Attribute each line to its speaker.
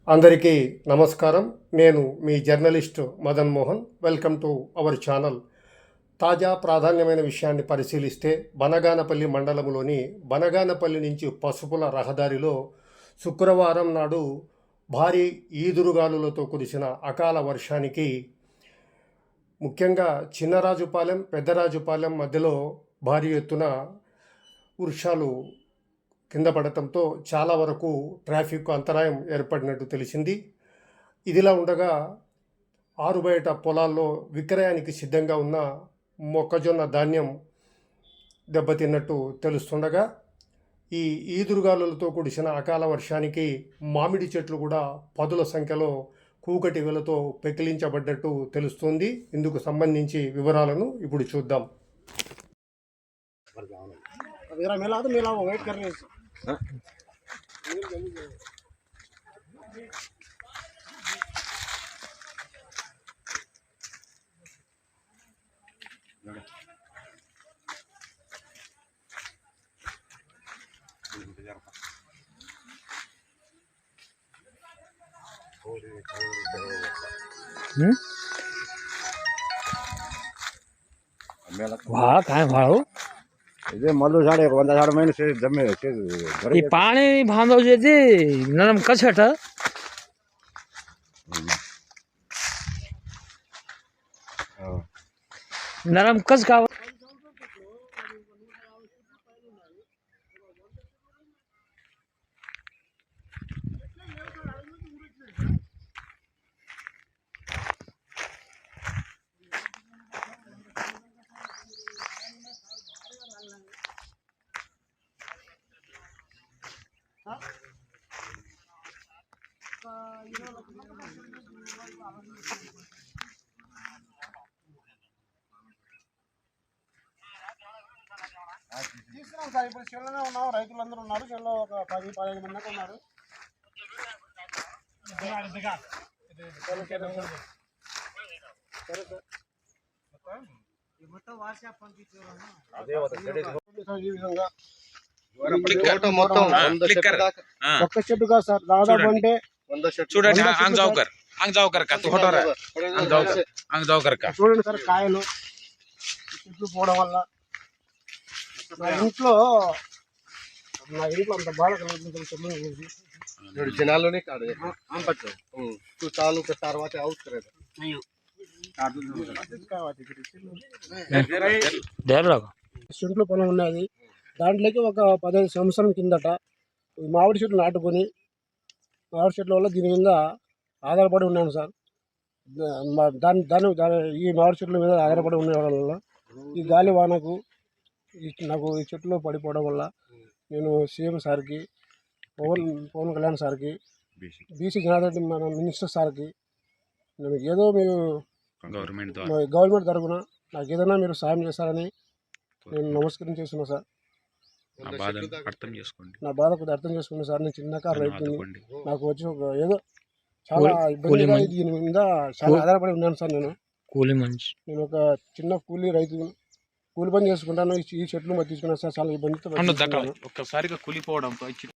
Speaker 1: అందరికీ నమస్కారం. నేను మీ journalist Madan Mohan. Welcome to our channel. తాజా ప్రాధాన్యమైన విషయాన్ని పరిశీలిస్తే బనగానపల్లి మండలంలోని బనగానపల్లి నుంచి పసుపుల రహదారిలో శుక్రవారం నాడు భారీ ఈదురుగాలులతో కురిసిన అకాల వర్షానికి ముఖ్యంగా చిన్నరాజుపాలెం పెద్దరాజుపాలెం మధ్యలో భారీ ఎత్తున వర్షాలు కింద పడటంతో చాలా వరకు ట్రాఫిక్ అంతరాయం ఏర్పడినట్టు తెలిసింది. ఇదిలా ఉండగా ఆరుబయట పొలాల్లో విక్రయానికి సిద్ధంగా ఉన్న మొక్కజొన్న ధాన్యం దెబ్బతిన్నట్టు తెలుస్తుండగా ఈ ఈదురుగాలులతో కురిసిన అకాల వర్షానికి మామిడి చెట్లు కూడా పదుల సంఖ్యలో కూకటి వేలతో పెకిలించబడ్డట్టు తెలుస్తుంది. ఇందుకు సంబంధించి వివరాలను ఇప్పుడు చూద్దాం.
Speaker 2: वाह काय भाव
Speaker 3: इथे मधु झाड 100 झाड महिने से जमे से
Speaker 2: ई पाणी भांदो जे दी नरम कछट नरम कस का
Speaker 4: తీసుకున్నాం సార్. ఇప్పుడు చెల్లనే ఉన్నాం, రైతులందరూ ఉన్నారు. చెల్లో ఒక 10-15 మంది దాకా ఉన్నారు. ఈ విధంగా ఒక్క చెట్టు కాదు సార్, దాదాపు అంటే 100 చెట్లు
Speaker 5: చూడండి.
Speaker 4: చూడండి సార్, కాయలు చెట్లు పోవడం వల్ల నా ఇంట్లో అంత బాధ కలుగుతుంది.
Speaker 3: जनालों काढ आम पट्ट तू चालू के सारवाचे आउट करे
Speaker 4: చెట్లు పొలం ఉన్నది. దాంట్లోకి ఒక 15 సంవత్సరం కిందట ఈ మామిడి చెట్లు నాటుకొని మామిడి చెట్ల వల్ల దీని మీద ఆధారపడి ఉన్నాను సార్. ఈ మామిడి చెట్ల మీద ఆధారపడి ఉండడం వల్ల ఈ గాలి వానకు నాకు ఈ చెట్లు పడిపోవడం వల్ల నేను సీఎం సార్కి, పవన్ కళ్యాణ్ సార్కి, బీసీ జనార్దన్ రెడ్డి మన మినిస్టర్ సార్కి నేను ఏదో మీరు గవర్నమెంట్ తరఫున నాకు ఏదైనా మీరు సాయం చేస్తారని నేను నమస్కరించేస్తున్నా సార్. నా బాధ కొద్దిగా అర్థం చేసుకోండి సార్. నేను చిన్నకారు రైతుని, నాకు వచ్చి ఏదో చాలా ఇబ్బందిగా దీని మీద చాలా ఆధారపడి ఉన్నాను సార్. నేను ఒక చిన్న కూలీ రైతు, కూలి పని చేసుకుంటాను. ఈ చెట్లు మరి తీసుకున్నాను సార్. చాలా ఇబ్బందితో
Speaker 5: ఒక్కసారిగా కూలిపోవడం